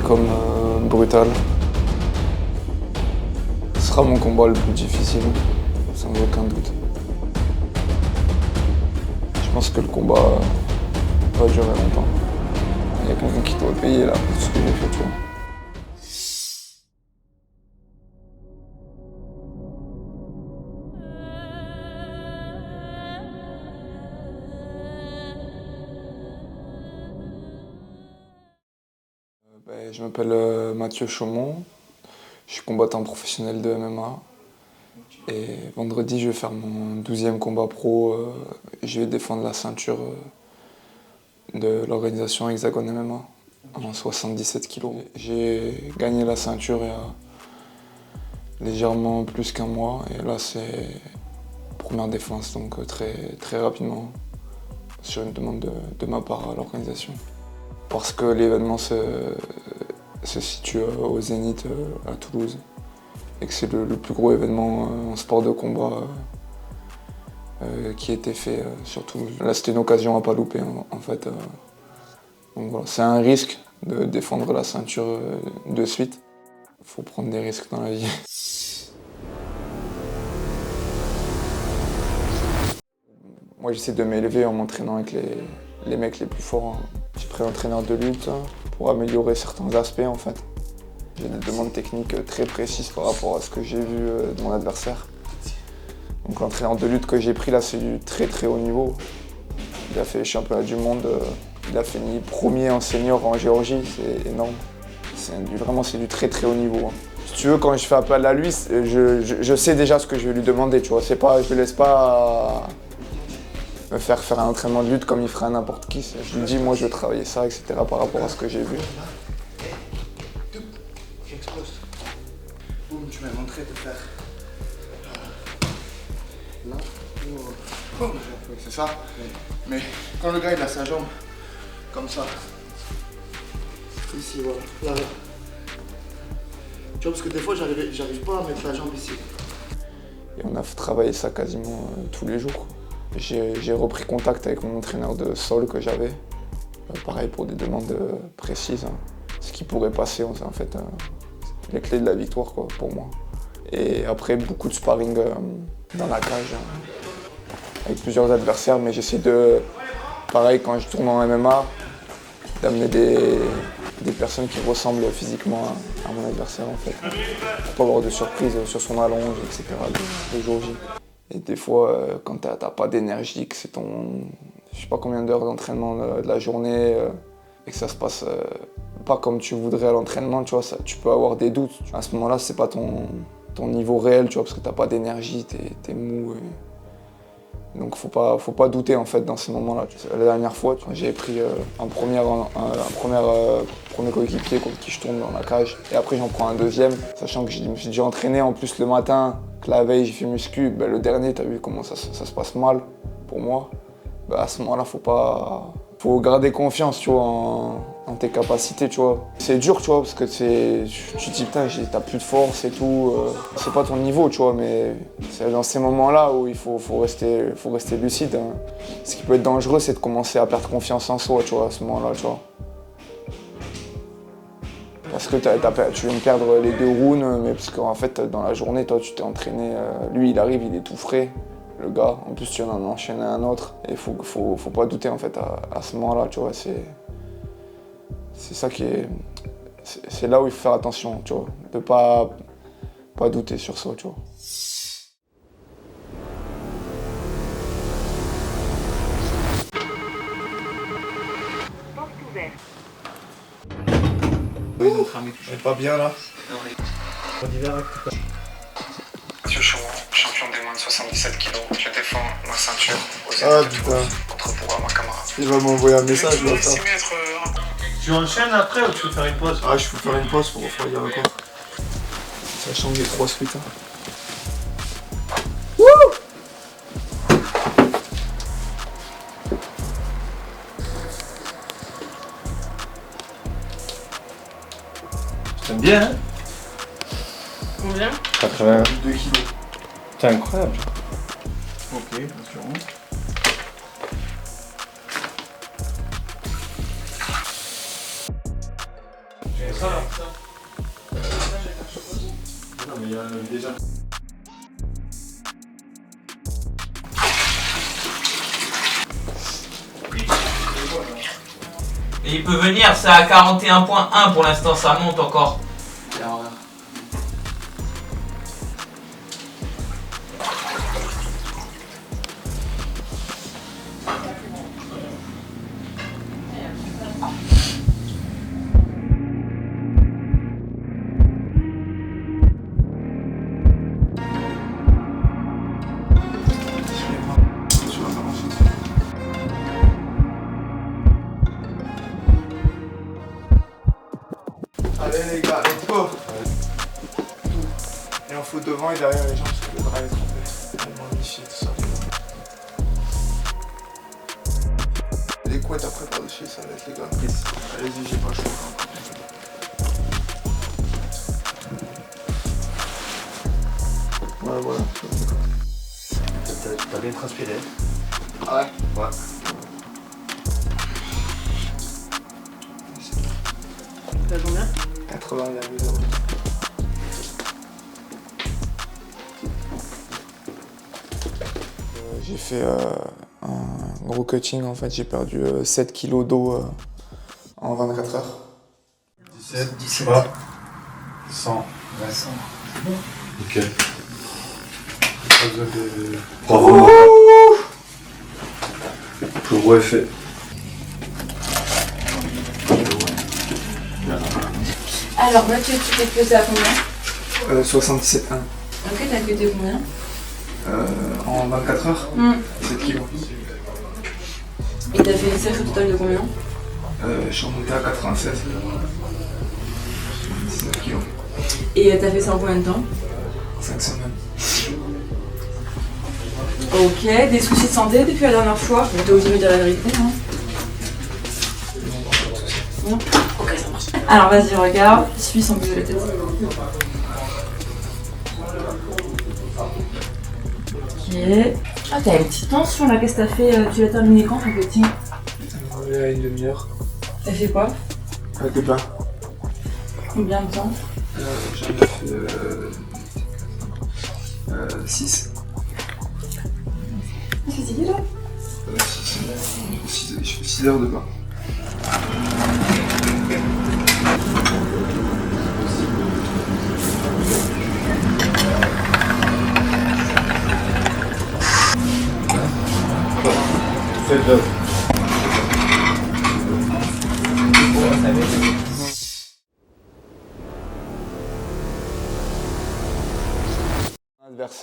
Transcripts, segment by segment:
comme brutal. Ce sera mon combat le plus difficile, sans aucun doute. Je pense que le combat va durer longtemps. Il y a quelqu'un qui doit payer là pour ce que j'ai fait, tu vois. Je m'appelle Mathieu Chaumont, je suis combattant professionnel de MMA. Et vendredi, je vais faire mon 12e combat pro. Je vais défendre la ceinture de l'organisation Hexagon MMA en 77 kg. J'ai gagné la ceinture il y a légèrement plus qu'un mois. Et là, c'est première défense, donc très rapidement, sur une demande de ma part à l'organisation. Parce que l'événement se situe au Zénith à Toulouse et que c'est le plus gros événement en sport de combat qui a été fait sur Toulouse. Là, c'était une occasion à pas louper en fait. Donc voilà, c'est un risque de défendre la ceinture de suite. Il faut prendre des risques dans la vie. Moi, j'essaie de m'élever en m'entraînant avec les mecs les plus forts. J'ai pris un entraîneur de lutte pour améliorer certains aspects en fait. J'ai des demandes techniques très précises par rapport à ce que j'ai vu de mon adversaire. Donc l'entraîneur de lutte que j'ai pris là, c'est du très haut niveau. Il a fait les championnats du monde, il a fini premier en senior en Géorgie, c'est énorme. C'est du très haut niveau. Si tu veux, quand je fais appel à lui, je sais déjà ce que je vais lui demander, tu vois. C'est pas, je le laisse pas me faire un entraînement de lutte comme il ferait à n'importe qui. Je lui dis, moi je veux travailler ça, etc. par rapport à ce que j'ai vu. J'explose. Boum, tu m'as montré de faire là, boum, c'est ça. Mais quand le gars il a sa jambe comme ça, ici voilà, là. Tu vois, parce que des fois j'arrive pas à mettre la jambe ici. Et on a travaillé ça quasiment tous les jours. J'ai repris contact avec mon entraîneur de sol que j'avais. Pareil pour des demandes précises. Ce qui pourrait passer en fait. Les clés de la victoire quoi, pour moi. Et après beaucoup de sparring dans la cage avec plusieurs adversaires, mais j'essaie de, pareil quand je tourne en MMA, d'amener des personnes qui ressemblent physiquement à mon adversaire en fait. Pour pas avoir de surprise sur son allonge, etc. le jour J. Et des fois quand t'as pas d'énergie, que c'est ton, je sais pas combien d'heures d'entraînement de la journée, et que ça se passe pas comme tu voudrais à l'entraînement, tu vois, tu peux avoir des doutes. À ce moment-là, c'est pas ton niveau réel, tu vois, parce que t'as pas d'énergie, t'es mou. Donc faut pas douter en fait dans ces moments-là. La dernière fois, j'ai pris un premier coéquipier contre qui je tourne dans la cage, et après j'en prends un deuxième, sachant que je me suis déjà entraîné en plus le matin, que la veille j'ai fait muscu. Ben, le dernier, t'as vu comment ça se passe mal pour moi. Ben, à ce moment-là, faut garder confiance, tu vois, en tes capacités, tu vois. C'est dur, tu vois, parce que tu te dis, putain, t'as plus de force et tout. C'est pas ton niveau, tu vois, mais c'est dans ces moments-là où il faut rester lucide. Hein. Ce qui peut être dangereux, c'est de commencer à perdre confiance en soi, tu vois, à ce moment-là, tu vois. Parce que tu viens de perdre les 2 rounds, mais parce qu'en fait, dans la journée, toi, tu t'es entraîné. Lui, il arrive, il est tout frais. Le gars, en plus tu viens d'en enchaîner un autre, et faut pas douter en fait à ce moment-là, tu vois, c'est ça qui est, c'est là où il faut faire attention, tu vois, de pas douter sur ça, tu vois. Porte ouverte. Oui, notre ami. Je vais pas bien là. Mathieu Chaumont, champion des moins de 77 kg. Je défends ma ceinture aux contre Boura, ma camarade. Il va m'envoyer un message là. Tu enchaînes après ou tu veux faire une pause? Ah, je peux faire une pause pour refroidir le corps. Sachant que j'ai 3 suites. Hein. T'aimes bien, hein? Combien? 80. 2 kilos. C'est incroyable. Ok, assurant. C'est ça là. mais il y en a déjà. Et il peut venir, c'est à 41.1 pour l'instant, ça monte encore. Allez les gars, let's go. Et on fout devant et derrière les gens parce que le bras est trempé. Tellement niché, tout ça. Les couettes après par-dessus, ça va être les gars. Allez-y, j'ai pas chaud. Voilà. T'as bien transpiré. Ah ouais? Ouais. T'as combien? 80,0. J'ai fait un gros cutting en fait, j'ai perdu 7 kilos d'eau en 24 heures. 17. Ouais. 100. Ouais, 100. Ok. Pas besoin de... Bravo. Plus gros effet. Alors, Mathieu, tu t'es pesé à combien? 77,1. Ok, t'as cuté combien? En 24 heures, 7 kilos. Et t'as fait une sèche au total de combien? Je suis remonté à 96. 19 kilos. Et t'as fait ça en combien de temps? 5 semaines. Ok, des soucis de santé depuis la dernière fois? T'es obligé de me dire la vérité, hein? Non? Ok, ça marche. Alors vas-y, regarde, suis sans bouger la tête. Ok. Ah, t'as une petite tension là, qu'est-ce que t'as fait? Tu l'as terminé quand ton petit? Il y a une demi-heure. T'as fait quoi? Avec des pains. Combien de temps? J'en ai fait 6. C'est fatigué là? 6 heures de pain. C'est le job.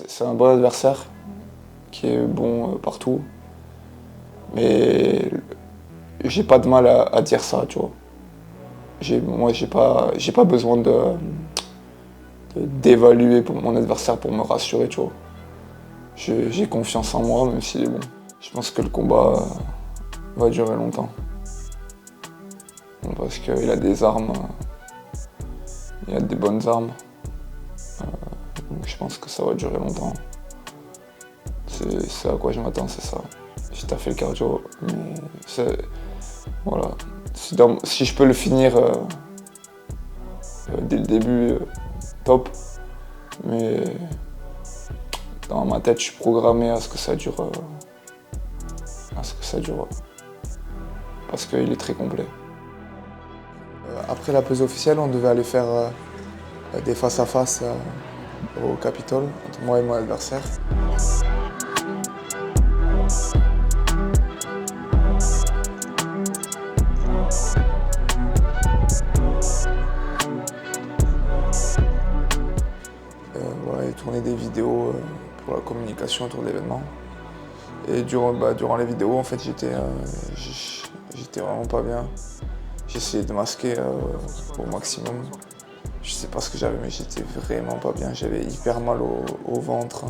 C'est un bon adversaire qui est bon partout, mais j'ai pas de mal à dire ça, tu vois. Moi, j'ai pas besoin d'évaluer pour mon adversaire pour me rassurer, tu vois. J'ai confiance en moi, même s'il est bon. Je pense que le combat va durer longtemps. Parce qu'il a des armes, il a des bonnes armes. Donc je pense que ça va durer longtemps. C'est à quoi je m'attends, c'est ça. J'ai taffé le cardio, mais voilà. Si je peux le finir dès le début, top. Mais dans ma tête, je suis programmé à ce que ça dure. Parce qu'il est très complet. Après la pesée officielle, on devait aller faire des face-à-face au Capitole, entre moi et mon adversaire. Voilà, et tourner des vidéos pour la communication autour de l'événement. Et durant les vidéos, en fait, j'étais vraiment pas bien. J'essayais de masquer au maximum. Je sais pas ce que j'avais, mais j'étais vraiment pas bien. J'avais hyper mal au ventre.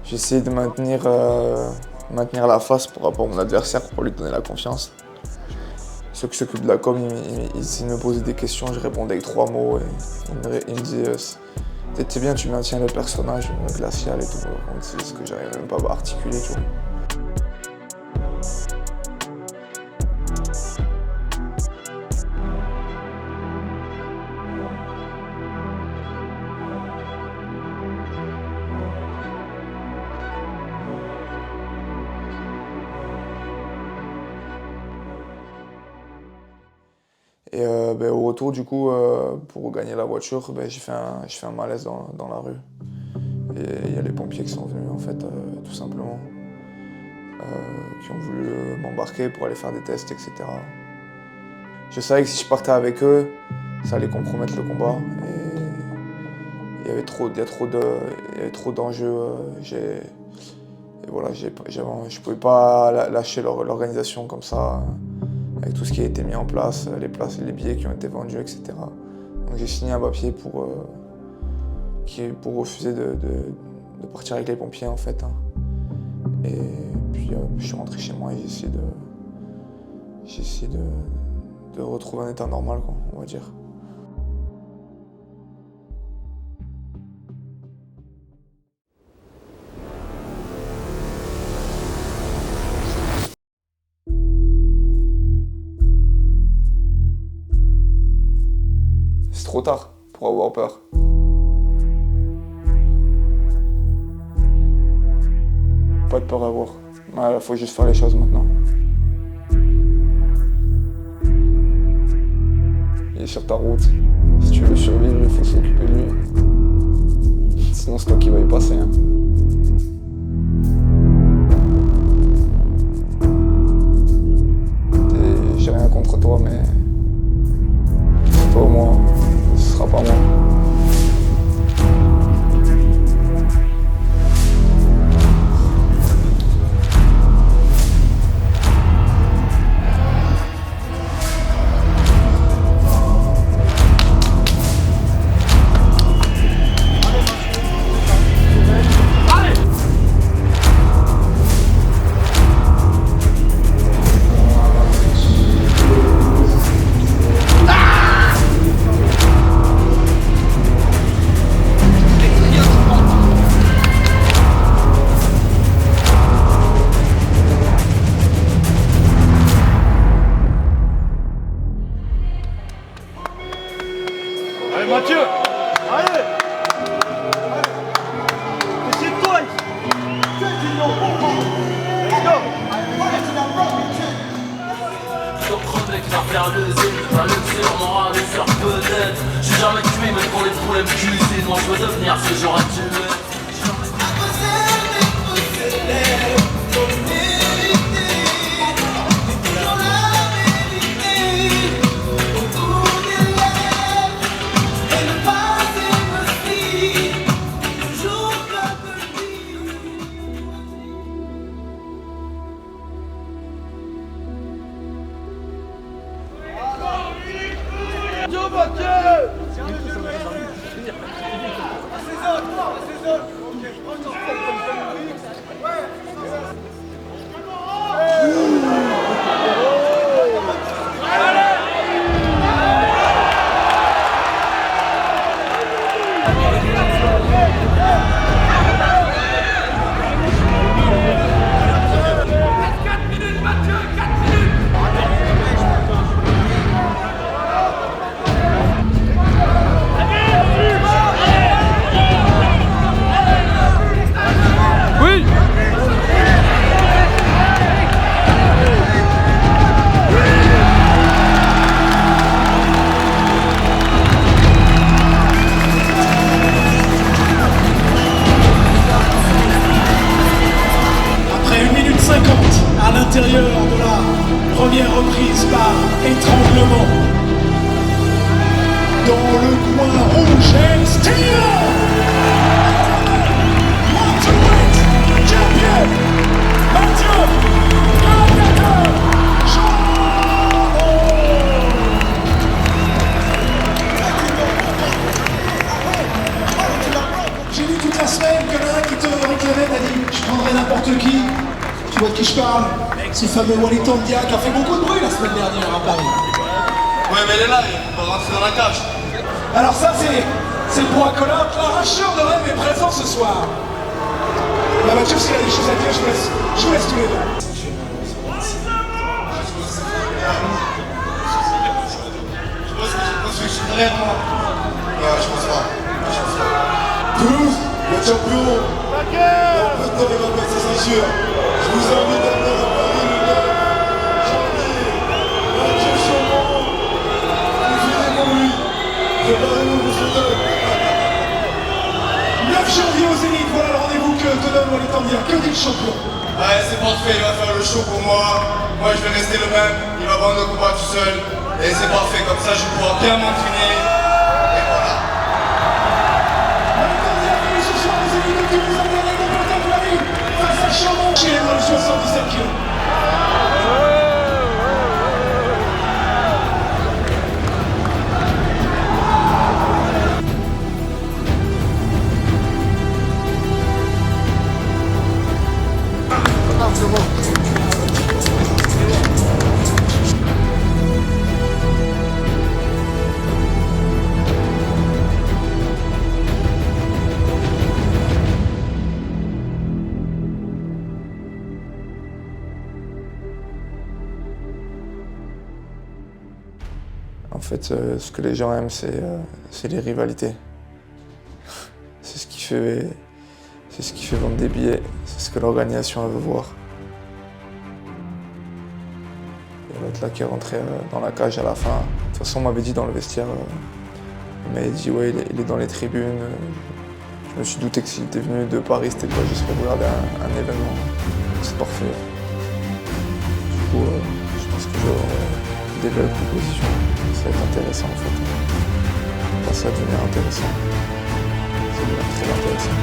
J'essayais de maintenir la face par rapport à mon adversaire pour lui donner la confiance. Ceux qui s'occupent de la com, ils me posaient des questions, je répondais avec 3 mots. Et ils me disaient c'est bien, tu maintiens le personnage glacial et tout. C'est ce que j'arrivais même pas à articuler, tu vois. Au retour, du coup, pour gagner la voiture, j'ai fait un malaise dans la rue. Et il y a les pompiers qui sont venus, en fait, tout simplement, qui ont voulu m'embarquer pour aller faire des tests, etc. Je savais que si je partais avec eux, ça allait compromettre le combat. Et il y avait trop d'enjeux. Et voilà, je pouvais pas lâcher l'organisation comme ça, avec tout ce qui a été mis en place, les places, les billets qui ont été vendus, etc. Donc j'ai signé un papier pour refuser de partir avec les pompiers, en fait. Et puis je suis rentré chez moi et j'ai essayé de retrouver un état normal, quoi, on va dire. C'est trop tard pour avoir peur. Pas de peur à avoir. Il faut juste faire les choses maintenant. Il est sur ta route. Si tu veux survivre, il faut s'occuper de lui. Sinon, c'est toi qui vas y passer. J'ai rien contre toi, mais c'est pas moi. Ce sera pas moi. Mathieu, allez. C'est toi. Let's go. Surprenez que la faire le zé, la luxure, mon rat, les fleurs peut-être. J'suis jamais tué, même pour les problèmes cuisés. Moi je veux devenir ce genre à tuer. À l'intérieur de la première reprise par étranglement. Dans le coin rouge, extérieur. Welterweight champion, Mathieu Gladiateur Gendron. J'ai vu toute la semaine qu'il y en a un qui te réclamait, t'as dit je prendrais n'importe qui. Tu vois de qui je parle? Ce fameux Walid Tandia qui a fait beaucoup de bruit la semaine dernière à Paris. Ouais, mais elle est là, il faut rentrer dans la cage. Alors ça, c'est le point Colin. L'arracheur de rêve est présent ce soir. La Mathieu, s'il y a des choses à dire, je vous laisse tous les deux. Je pense que je suis derrière moi. Ouais, je pense pas. Toulouse, le champion. Maintenant, il va passer, c'est sûr. Je vous invite à venir à Paris le 9 janvier. Mathieu Gendron. janvier au Zénith, voilà le rendez-vous que te donne Walid Tandia. Que dit le champion? Ouais, c'est parfait, il va faire le show pour moi. Moi, je vais rester le même. Il va prendre le combat tout seul. Et c'est parfait, comme ça, je vais pouvoir bien m'entraîner. Et voilà. Walid Tandia venu ce soir au Zénith de Toulouse, en dernier de Pointe-à-Fleury, face à Chambon, qui est dans le 77 kg. En fait, ce que les gens aiment, c'est les rivalités. C'est ce qui fait vendre des billets, c'est ce que l'organisation veut voir. Il y a l'autre là qui est rentré dans la cage à la fin. De toute façon, on m'avait dit dans le vestiaire, il m'avait dit ouais, il est dans les tribunes. Je me suis douté que s'il était venu de Paris, c'était pas juste pour regarder un événement. C'est parfait. Du coup, je pense que j'aurai des belles propositions. Ça va être intéressant en fait. Ça va devenir intéressant. Ça va devenir très intéressant.